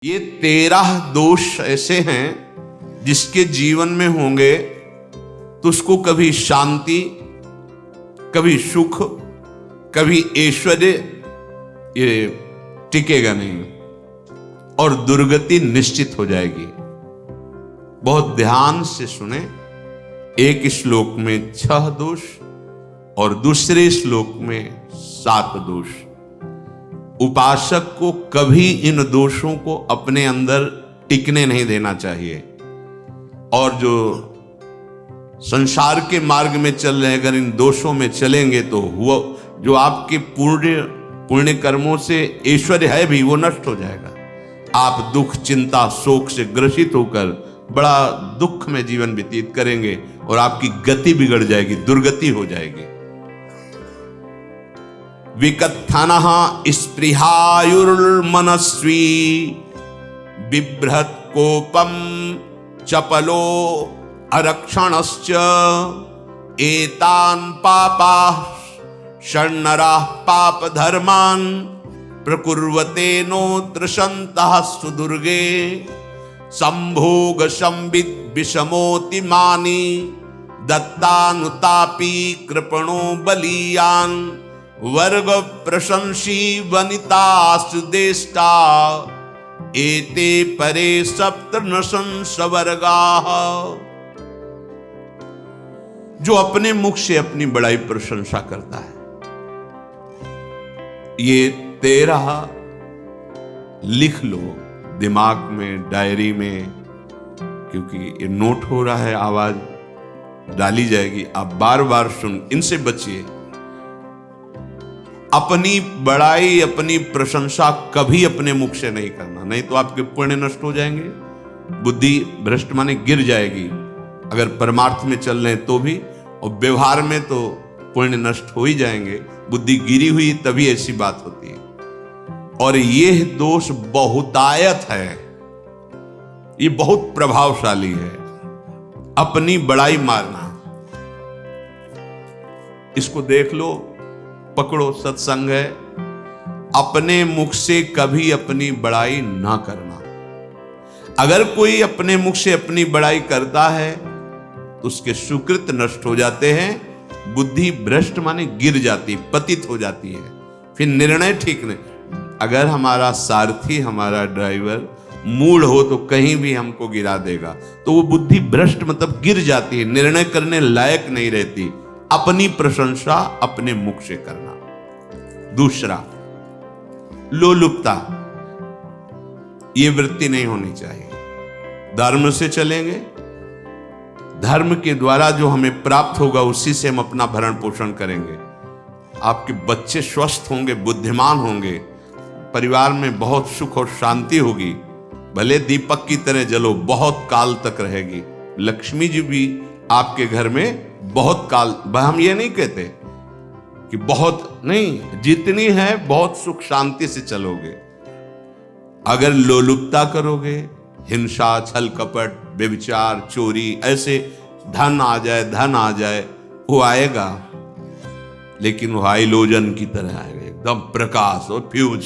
ये 13 दोष ऐसे हैं जिसके जीवन में होंगे तो उसको कभी शांति, कभी सुख, कभी ऐश्वर्य ये टिकेगा नहीं और दुर्गति निश्चित हो जाएगी। बहुत ध्यान से सुने। एक श्लोक में 6 दोष और दूसरे श्लोक में 7 दोष। उपासक को कभी इन दोषों को अपने अंदर टिकने नहीं देना चाहिए। और जो संसार के मार्ग में चल रहे हैं, अगर इन दोषों में चलेंगे तो हुआ जो आपके पुण्य कर्मों से ऐश्वर्य है भी वो नष्ट हो जाएगा। आप दुख, चिंता, शोक से ग्रसित होकर बड़ा दुख में जीवन व्यतीत करेंगे और आपकी गति बिगड़ जाएगी, दुर्गति हो जाएगी। विकत्थनः स्पृहायुर्मनस्वी बिभ्रत् कोपम चपलो अरक्षणश्च एतान् पापाः षण्णराः पाप धर्मान् प्रकुर्वते नोऽत्र सन्तः सुदुर्गे संभोग संविद विषमोति मानी दत्तानुतापी कृपणो बलीयान् वर्ग प्रशंसी वनितास्तु देष्टा एते परे सप्तनशंस वर्गाः। जो अपने मुख से अपनी बड़ाई प्रशंसा करता है, ये 13 लिख लो दिमाग में, डायरी में, क्योंकि ये नोट हो रहा है, आवाज डाली जाएगी, आप बार बार सुन। इनसे बचिए। अपनी बड़ाई, अपनी प्रशंसा कभी अपने मुख से नहीं करना, नहीं तो आपके पुण्य नष्ट हो जाएंगे, बुद्धि भ्रष्ट माने गिर जाएगी। अगर परमार्थ में चल रहे हैं तो भी, और व्यवहार में तो पुण्य नष्ट हो ही जाएंगे। बुद्धि गिरी हुई तभी ऐसी बात होती है। और यह दोष बहुतायत है, ये बहुत प्रभावशाली है। अपनी बड़ाई मारना, इसको देख लो, पकड़ो, सत्संग है। अपने मुख से कभी अपनी बड़ाई ना करना। अगर कोई अपने मुख से अपनी बड़ाई करता है तो उसके सुकृत नष्ट हो जाते हैं, बुद्धि भ्रष्ट माने गिर जाती, पतित हो जाती है, फिर निर्णय ठीक नहीं। अगर हमारा सारथी, हमारा ड्राइवर मूढ़ हो तो कहीं भी हमको गिरा देगा, तो वो बुद्धि भ्रष्ट मतलब गिर जाती है, निर्णय करने लायक नहीं रहती। अपनी प्रशंसा अपने मुख से करना। दूसरा, लोलुपता, ये वृत्ति नहीं होनी चाहिए। धर्म से चलेंगे, धर्म के द्वारा जो हमें प्राप्त होगा उसी से हम अपना भरण पोषण करेंगे। आपके बच्चे स्वस्थ होंगे, बुद्धिमान होंगे, परिवार में बहुत सुख और शांति होगी। भले दीपक की तरह जलो, बहुत काल तक रहेगी। लक्ष्मी जी भी आपके घर में बहुत काल, हम ये नहीं कहते कि बहुत नहीं, जितनी है बहुत सुख शांति से चलोगे। अगर लोलुपता करोगे, हिंसा, छल कपट, व्यभिचार, चोरी, ऐसे धन आ जाए, वो आएगा, लेकिन वो हाइलोजन की तरह आएगा, एकदम प्रकाश और फ्यूज,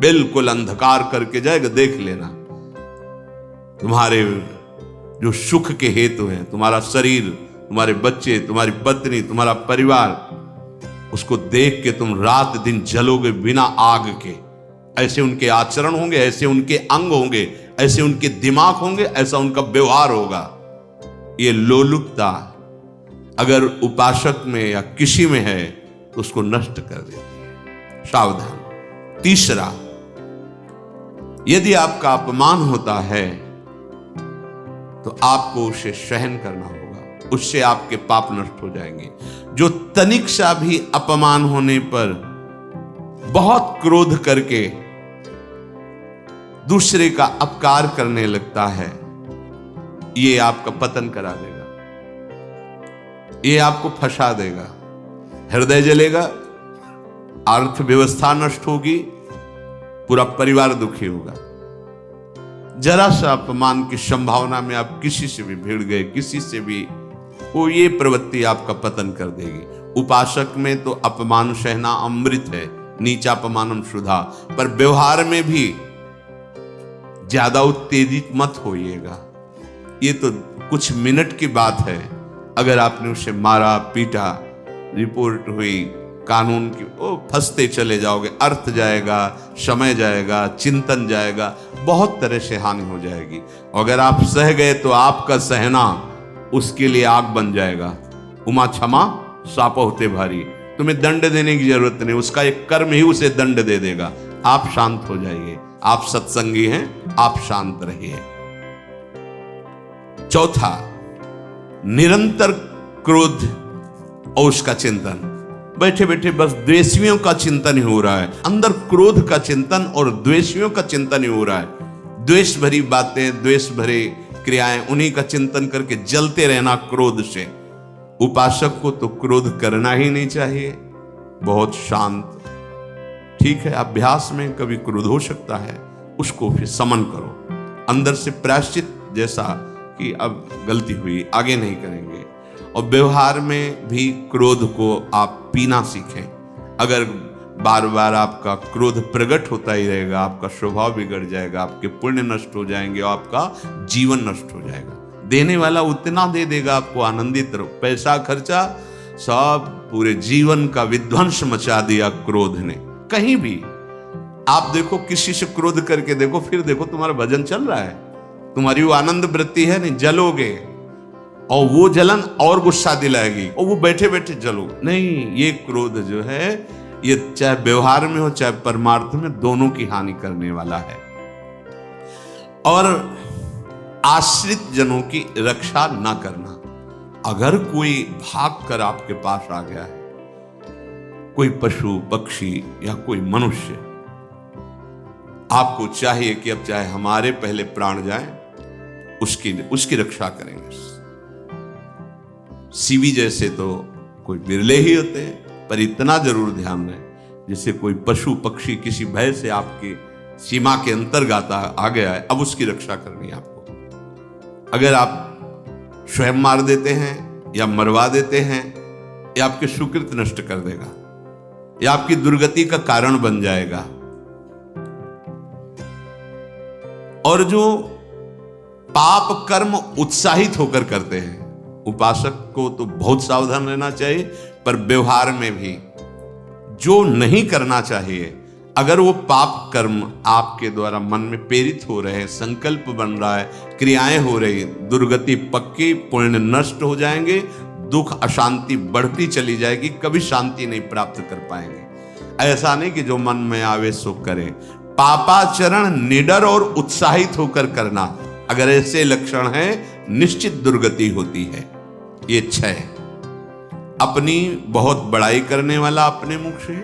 बिल्कुल अंधकार करके जाएगा। देख लेना, तुम्हारे जो सुख के हेतु हैं, तुम्हारा शरीर, तुम्हारे बच्चे, तुम्हारी पत्नी, तुम्हारा परिवार, उसको देख के तुम रात दिन जलोगे बिना आग के। ऐसे उनके आचरण होंगे, ऐसे उनके अंग होंगे, ऐसे उनके दिमाग होंगे, ऐसा उनका व्यवहार होगा। ये लोलुपता अगर उपासक में या किसी में है तो उसको नष्ट कर देती है। सावधान। तीसरा, यदि आपका अपमान होता है तो आपको उसे सहन करना होगा, उससे आपके पाप नष्ट हो जाएंगे। जो तनिक सा भी अपमान होने पर बहुत क्रोध करके दूसरे का अपकार करने लगता है, ये आपका पतन करा देगा, ये आपको फंसा देगा, हृदय जलेगा, अर्थव्यवस्था नष्ट होगी, पूरा परिवार दुखी होगा। जरा सा अपमान की संभावना में आप किसी से भी भिड़ गए, किसी से भी, वो ये प्रवृत्ति आपका पतन कर देगी। उपासक में तो अपमान सहना अमृत है, नीचापमानम सुधा, पर व्यवहार में भी ज्यादा उत्तेजित मत होइएगा। ये तो कुछ मिनट की बात है। अगर आपने उसे मारा पीटा, रिपोर्ट हुई कानून की, वो फंसते चले जाओगे, अर्थ जाएगा, समय जाएगा, चिंतन जाएगा, बहुत तरह से हानि हो जाएगी। अगर आप सह गए तो आपका सहना उसके लिए आग बन जाएगा। उमा क्षमा साप होते भारी। तुम्हें दंड देने की जरूरत नहीं, उसका एक कर्म ही उसे दंड दे देगा। आप शांत हो जाइए। आप सत्संगी हैं, आप शांत रहिए। चौथा, निरंतर क्रोध और उसका चिंतन। बैठे बैठे बस द्वेषियों का चिंतन ही हो रहा है, अंदर क्रोध का चिंतन और द्वेषियों का चिंतन ही हो रहा है। द्वेष भरी बातें, द्वेष भरे क्रियाएं, उन्हीं का चिंतन करके जलते रहना क्रोध से। उपासक को तो क्रोध करना ही नहीं चाहिए, बहुत शांत। ठीक है, अभ्यास में कभी क्रोध हो सकता है, उसको फिर समन करो, अंदर से प्रायश्चित, जैसा कि अब गलती हुई, आगे नहीं करेंगे। और व्यवहार में भी क्रोध को आप पीना सीखें। अगर बार बार आपका क्रोध प्रकट होता ही रहेगा, आपका स्वभाव बिगड़ जाएगा, आपके पुण्य नष्ट हो जाएंगे और आपका जीवन नष्ट हो जाएगा। देने वाला उतना दे देगा, आपको आनंदित रहो। पैसा खर्चा, सब पूरे जीवन का विध्वंस मचा दिया क्रोध ने। कहीं भी आप देखो, किसी से क्रोध करके देखो, फिर देखो तुम्हारा भजन चल रहा है, तुम्हारी वो आनंद वृत्ति है नहीं, जलोगे और वो जलन और गुस्सा दिलाएगी और वो बैठे बैठे जलो नहीं। ये क्रोध जो है, ये चाहे व्यवहार में हो चाहे परमार्थ में, दोनों की हानि करने वाला है। और आश्रित जनों की रक्षा ना करना। अगर कोई भाग कर आपके पास आ गया है, कोई पशु पक्षी या कोई मनुष्य, आपको चाहिए कि अब चाहे हमारे पहले प्राण जाएं, उसकी रक्षा करेंगे। सीवी जैसे तो कोई बिरले ही होते हैं, पर इतना जरूर ध्यान रहे, जैसे कोई पशु पक्षी किसी भय से आपकी सीमा के अंतर्गत आ गया है, अब उसकी रक्षा करनी है आपको। अगर आप स्वयं मार देते हैं या मरवा देते हैं, या आपके सुकृत नष्ट कर देगा, या आपकी दुर्गति का कारण बन जाएगा। और जो पाप कर्म उत्साहित होकर करते हैं, उपासक को तो बहुत सावधान रहना चाहिए, पर व्यवहार में भी जो नहीं करना चाहिए, अगर वो पाप कर्म आपके द्वारा मन में प्रेरित हो रहे हैं, संकल्प बन रहा है, क्रियाएं हो रही, दुर्गति पक्की, पुण्य नष्ट हो जाएंगे, दुख अशांति बढ़ती चली जाएगी, कभी शांति नहीं प्राप्त कर पाएंगे। ऐसा नहीं कि जो मन में आवे सो करें। पापाचरण निडर और उत्साहित होकर करना, अगर ऐसे लक्षण हैं, निश्चित दुर्गति होती है। ये 6, अपनी बहुत बड़ाई करने वाला अपने मुख से,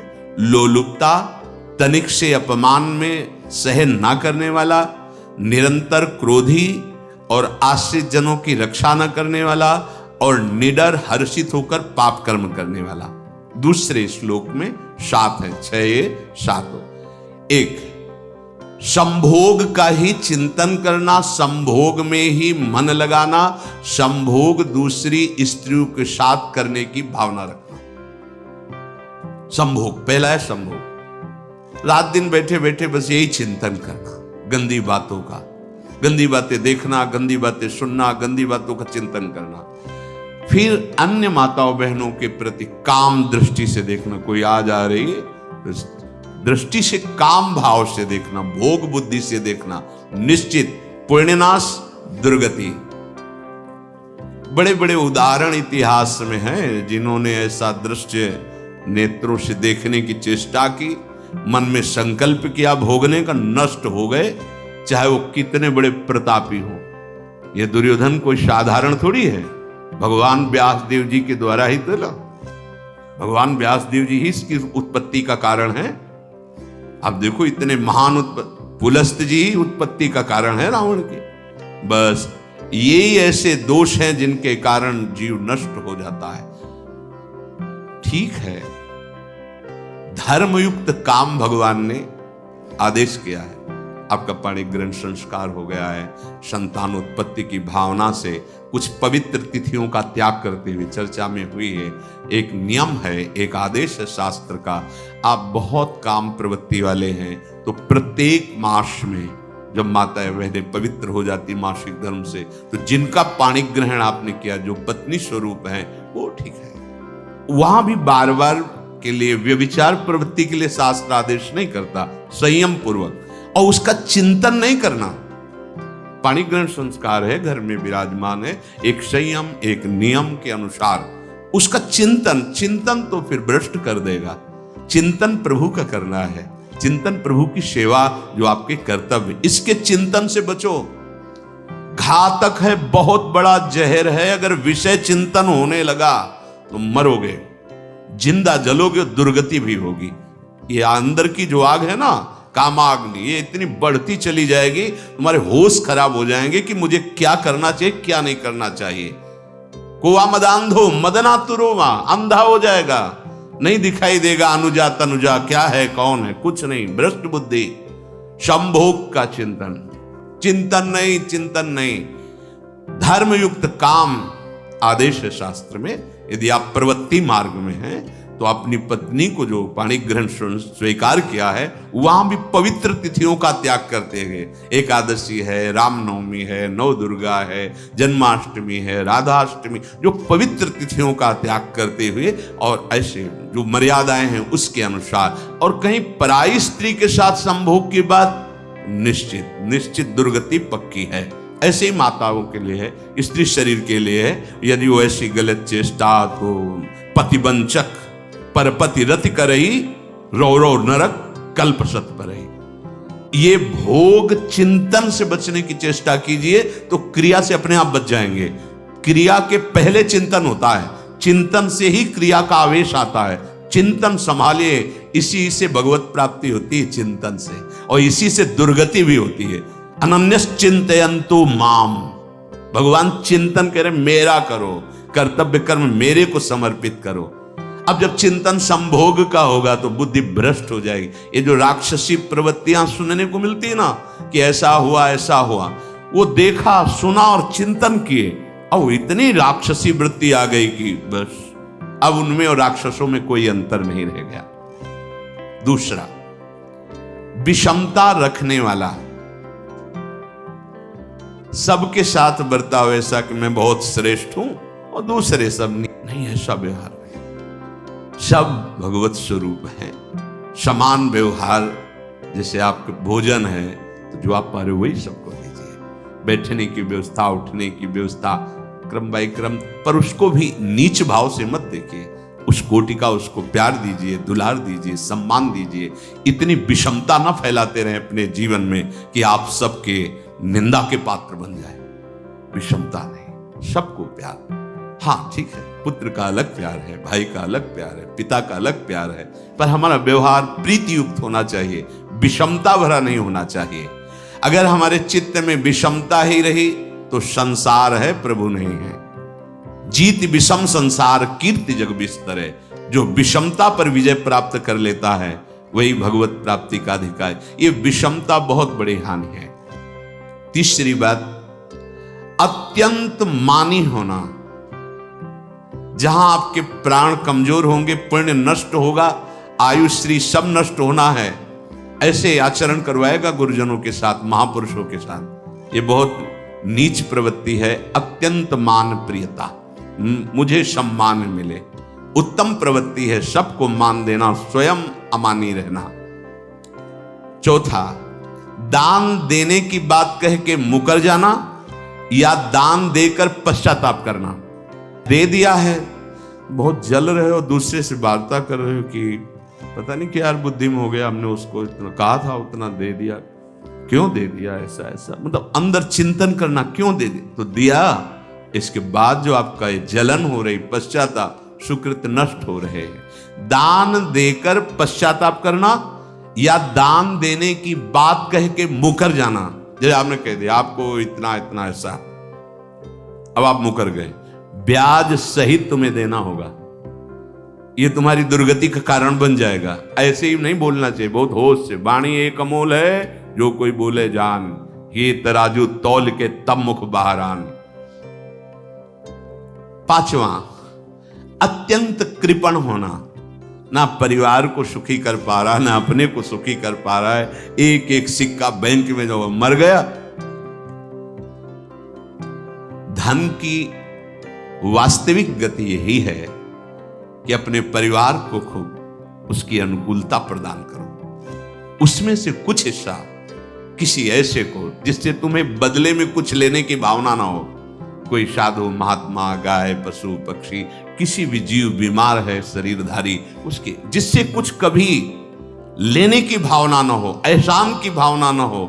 लोलुपता, तनिक से अपमान में सहन ना करने वाला, निरंतर क्रोधी और आश्रित जनों की रक्षा न करने वाला, और निडर हर्षित होकर पाप कर्म करने वाला। दूसरे श्लोक में 7 है, 6 7। 1, संभोग का ही चिंतन करना, संभोग में ही मन लगाना, संभोग दूसरी स्त्रियों के साथ करने की भावना रखना। संभोग, पहला है संभोग। रात दिन बैठे बैठे बस यही चिंतन करना, गंदी बातों का, गंदी बातें देखना, गंदी बातें सुनना, गंदी बातों का चिंतन करना। फिर अन्य माताओं बहनों के प्रति काम दृष्टि से देखना, कोई आ जा रही है तो दृष्टि से, काम भाव से देखना, भोग बुद्धि से देखना, निश्चित पुण्यनाश दुर्गति। बड़े बड़े उदाहरण इतिहास में हैं, जिन्होंने ऐसा दृश्य नेत्रों से देखने की चेष्टा की, मन में संकल्प किया भोगने का, नष्ट हो गए, चाहे वो कितने बड़े प्रतापी हो। ये दुर्योधन कोई साधारण थोड़ी है, भगवान व्यासदेव जी के द्वारा ही तो, भगवान व्यासदेव जी ही इसकी उत्पत्ति का कारण है। अब देखो, इतने महान पुलस्त जी ही उत्पत्ति का कारण है रावण के। बस यही ऐसे दोष हैं जिनके कारण जीव नष्ट हो जाता है। ठीक है, धर्मयुक्त काम भगवान ने आदेश किया है। आपका पाणी ग्रहण संस्कार हो गया है, संतानोत्पत्ति की भावना से कुछ पवित्र तिथियों का त्याग करते हुए चर्चा में हुई है। एक नियम है, एक आदेश है शास्त्र का। आप बहुत काम प्रवृत्ति वाले हैं तो प्रत्येक मास में जब माताएं बहनें पवित्र हो जाती मासिक धर्म से, तो जिनका पाणी ग्रहण आपने किया, जो पत्नी स्वरूप है, वो ठीक है। वहां भी बार बार के लिए व्यभिचार प्रवृत्ति के लिए शास्त्र आदेश नहीं करता, संयम पूर्वक, और उसका चिंतन नहीं करना। पाणी ग्रहण संस्कार है, घर में विराजमान है, एक संयम एक नियम के अनुसार उसका चिंतन तो फिर भ्रष्ट कर देगा। चिंतन प्रभु का करना है, चिंतन प्रभु की सेवा जो आपके कर्तव्य, इसके चिंतन से बचो। घातक है, बहुत बड़ा जहर है। अगर विषय चिंतन होने लगा तो मरोगे, जिंदा जलोगे, दुर्गति भी होगी। ये अंदर की जो आग है ना, कामाग्नि, ये इतनी बढ़ती चली जाएगी, तुम्हारे होश खराब हो जाएंगे कि मुझे क्या करना चाहिए, क्या नहीं करना चाहिए। कुआ मदांधो मदनातुरोमा, अंधा हो जाएगा, नहीं दिखाई देगा अनुजा तनुजा क्या है कौन है, कुछ नहीं, भ्रष्ट बुद्धि। संभोग का चिंतन नहीं। धर्मयुक्त काम आदेश है शास्त्र में। यदि आप प्रवृत्ति मार्ग में हैं तो अपनी पत्नी को जो पाणी ग्रहण स्वीकार किया है, वहां भी पवित्र तिथियों का त्याग करते गए। एकादशी है, रामनवमी है, नव दुर्गा है, जन्माष्टमी है, राधाष्टमी, जो पवित्र तिथियों का त्याग करते हुए, और ऐसे जो मर्यादाएं हैं उसके अनुसार। और कहीं पराई स्त्री के साथ संभोग की बात, निश्चित दुर्गति पक्की है। ऐसे ही माताओं के लिए है, स्त्री शरीर के लिए है। यदि वो ऐसी गलत चेष्टा, तो पतिवंचक परपति रति करई, रो नरक कल्पसत परई। ये भोग चिंतन से बचने की चेष्टा कीजिए तो क्रिया से अपने आप बच जाएंगे। क्रिया के पहले चिंतन होता है, चिंतन से ही क्रिया का आवेश आता है। चिंतन संभालिए, इसी से भगवत प्राप्ति होती है, चिंतन से, और इसी से दुर्गति भी होती है। अनन्यस चिंतयन्तु माम, भगवान चिंतन करे, मेरा करो, कर्तव्य कर्म मेरे को समर्पित करो। अब जब चिंतन संभोग का होगा तो बुद्धि भ्रष्ट हो जाएगी। ये जो राक्षसी प्रवृत्तियां सुनने को मिलती है ना, कि ऐसा हुआ, वो देखा सुना और चिंतन किए, अब इतनी राक्षसी वृत्ति आ गई कि बस अब उनमें और राक्षसों में कोई अंतर नहीं रह गया। दूसरा, विषमता रखने वाला, सबके साथ बर्ताव ऐसा कि मैं बहुत श्रेष्ठ हूं और दूसरे सब नहीं, ऐसा व्यवहार। सब भगवत स्वरूप है, समान व्यवहार। जैसे आपके भोजन है तो जो आप पा रहे हो वही सबको दीजिए। बैठने की व्यवस्था, उठने की व्यवस्था, क्रम बाय क्रम, पर उसको भी नीच भाव से मत देखिए। उस कोटि का उसको प्यार दीजिए, दुलार दीजिए, सम्मान दीजिए। इतनी विषमता न फैलाते रहे अपने जीवन में कि आप सबके निंदा के पात्र बन जाए। विषमता नहीं, सबको प्यार। हाँ ठीक है, पुत्र का अलग प्यार है, भाई का अलग प्यार है, पिता का अलग प्यार है, पर हमारा व्यवहार प्रीति युक्त होना चाहिए, विषमता भरा नहीं होना चाहिए। अगर हमारे चित्त में विषमता ही रही तो संसार है, प्रभु नहीं है। जीत विषम संसार कीर्ति जग बिस्तरे। जो विषमता पर विजय प्राप्त कर लेता है वही भगवत प्राप्ति का अधिकारी। ये विषमता बहुत बड़ी हानि है। तीसरी बात, अत्यंत मानी होना। जहां आपके प्राण कमजोर होंगे, पुण्य नष्ट होगा, आयुश्री सब नष्ट होना है, ऐसे आचरण करवाएगा गुरुजनों के साथ, महापुरुषों के साथ। ये बहुत नीच प्रवृत्ति है। अत्यंत मान प्रियता, मुझे सम्मान मिले, उत्तम प्रवृत्ति है। सबको मान देना, स्वयं अमानी रहना। चौथा, दान देने की बात कह के मुकर जाना या दान देकर पश्चाताप करना। दे दिया है, बहुत जल रहे हो, दूसरे से वार्ता कर रहे हो कि पता नहीं क्या यार बुद्धि में हो गया, हमने उसको इतना कहा था, उतना दे दिया, क्यों दे दिया, ऐसा मतलब अंदर चिंतन करना, क्यों दे दिया तो दिया। इसके बाद जो आपका ये जलन हो रही, पश्चाताप, सुकृत नष्ट हो रहे हैं। दान देकर पश्चाताप करना या दान देने की बात कह के मुकर जाना। जैसे आपने कह दिया आपको इतना इतना ऐसा, अब आप मुकर गए, ब्याज सहित तुम्हें देना होगा, ये तुम्हारी दुर्गति का कारण बन जाएगा। ऐसे ही नहीं बोलना चाहिए, बहुत होश से। वाणी एक अमोल है, जो कोई बोले जान, ये तराजू तौल के तब मुख बाहर आन। पांचवा, अत्यंत कृपण होना। ना परिवार को सुखी कर पा रहा, ना अपने को सुखी कर पा रहा है। एक एक सिक्का बैंक में जो मर गया। धन की वास्तविक गति यही है कि अपने परिवार को खूब उसकी अनुकूलता प्रदान करो, उसमें से कुछ हिस्सा किसी ऐसे को जिससे तुम्हें बदले में कुछ लेने की भावना ना हो। कोई साधु महात्मा, गाय, पशु, पक्षी, किसी भी जीव बीमार है शरीरधारी, उसके जिससे कुछ कभी लेने की भावना ना हो, एहसान की भावना ना हो।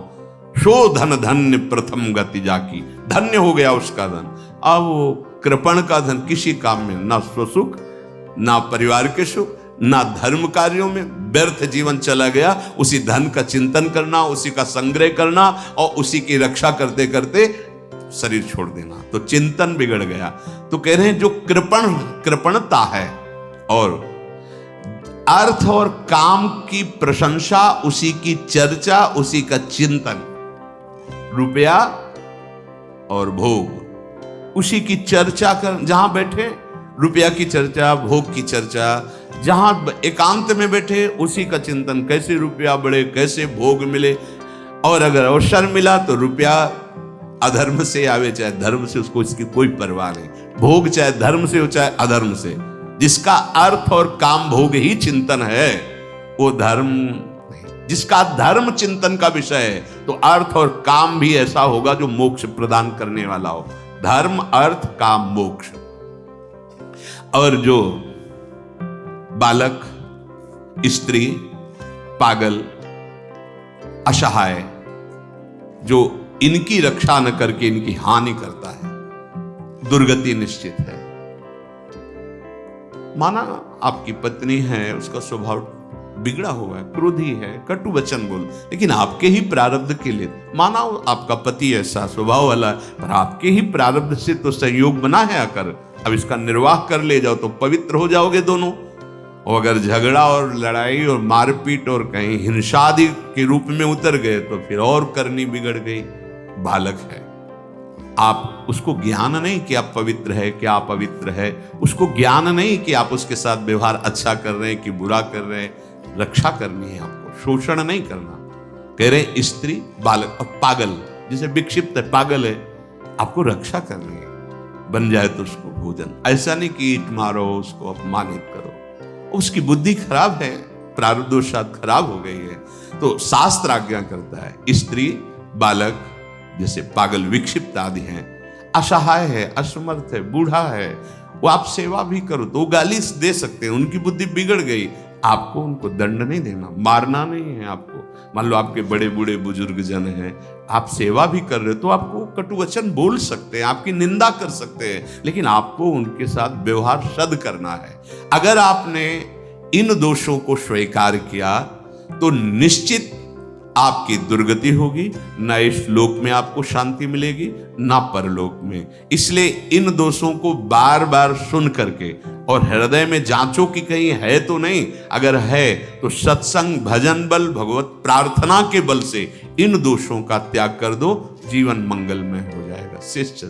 सो धन धन्य प्रथम गति जाकी, धन्य हो गया उसका धन। अब वो कृपण का धन किसी काम में ना स्वसुख, ना परिवार के सुख, ना धर्म कार्यों में, व्यर्थ जीवन चला गया। उसी धन का चिंतन करना, उसी का संग्रह करना और उसी की रक्षा करते करते शरीर छोड़ देना, तो चिंतन बिगड़ गया। तो कह रहे हैं जो कृपणता है और अर्थ और काम की प्रशंसा, उसी की चर्चा, उसी का चिंतन, रुपया और भोग, उसी की चर्चा कर, जहां बैठे रुपया की चर्चा, भोग की चर्चा, जहां एकांत में बैठे उसी का चिंतन, कैसे रुपया बढ़े, कैसे भोग मिले। और अगर अवसर मिला तो रुपया अधर्म से आवे चाहे धर्म से, उसको इसकी कोई परवाह नहीं। भोग चाहे धर्म से हो चाहे अधर्म से, जिसका अर्थ और काम भोग ही चिंतन है वो धर्म नहीं। जिसका धर्म चिंतन का विषय है तो अर्थ और काम भी ऐसा होगा जो मोक्ष प्रदान करने वाला हो। धर्म, अर्थ, काम, मोक्ष। और जो बालक, स्त्री, पागल, असहाय, जो इनकी रक्षा न करके इनकी हानि करता है, दुर्गति निश्चित है। माना आपकी पत्नी है, उसका स्वभाव बिगड़ा हुआ है, क्रोधी है, कटु वचन बोल, लेकिन आपके ही प्रारब्ध के लिए, माना आपका पति ऐसा स्वभाव वाला है, पर आपके ही प्रारब्ध से तो संयोग बना है आकर, अब इसका निर्वाह कर ले जाओ तो पवित्र हो जाओगे दोनों। और अगर झगड़ा और लड़ाई और मारपीट और कहीं हिंसादि के रूप में उतर गए तो फिर और करनी बिगड़ गई। बालक है, आप उसको ज्ञान नहीं कि आप पवित्र है, कि आप पवित्र है, उसको ज्ञान नहीं कि आप उसके साथ व्यवहार अच्छा कर रहे हैं कि बुरा कर रहे हैं। रक्षा करनी है आपको, शोषण नहीं करना। कह रहे स्त्री, बालक और पागल, जिसे विक्षिप्त है, पागल है, आपको रक्षा करनी है। बन जाए तो उसको भोजन, ऐसा नहीं कि ईंट मारो, उसको अपमानित करो, उसकी बुद्धि खराब है, प्रारब्धवशात खराब हो गई है। तो शास्त्र आज्ञा करता है स्त्री, बालक, जैसे पागल, विक्षिप्त आदि हैं, असहाय है, असमर्थ है, बूढ़ा है, वो आप सेवा भी करो तो वो गाली दे सकते हैं, उनकी बुद्धि बिगड़ गई। आपको उनको दंड नहीं देना, मारना नहीं है आपको। मान लो आपके बड़े बूढ़े बुजुर्ग जन हैं, आप सेवा भी कर रहे हो तो आपको कटु वचन बोल सकते हैं, आपकी निंदा कर सकते हैं, लेकिन आपको उनके साथ व्यवहार सद करना है। अगर आपने इन दोषों को स्वीकार किया तो निश्चित आपकी दुर्गति होगी, ना इस लोक में आपको शांति मिलेगी ना परलोक में। इसलिए इन दोषों को बार बार सुन करके और हृदय में जांचो कि कहीं है तो नहीं, अगर है तो सत्संग, भजन बल, भगवत प्रार्थना के बल से इन दोषों का त्याग कर दो, जीवन मंगलमय हो जाएगा। शेष चर्चा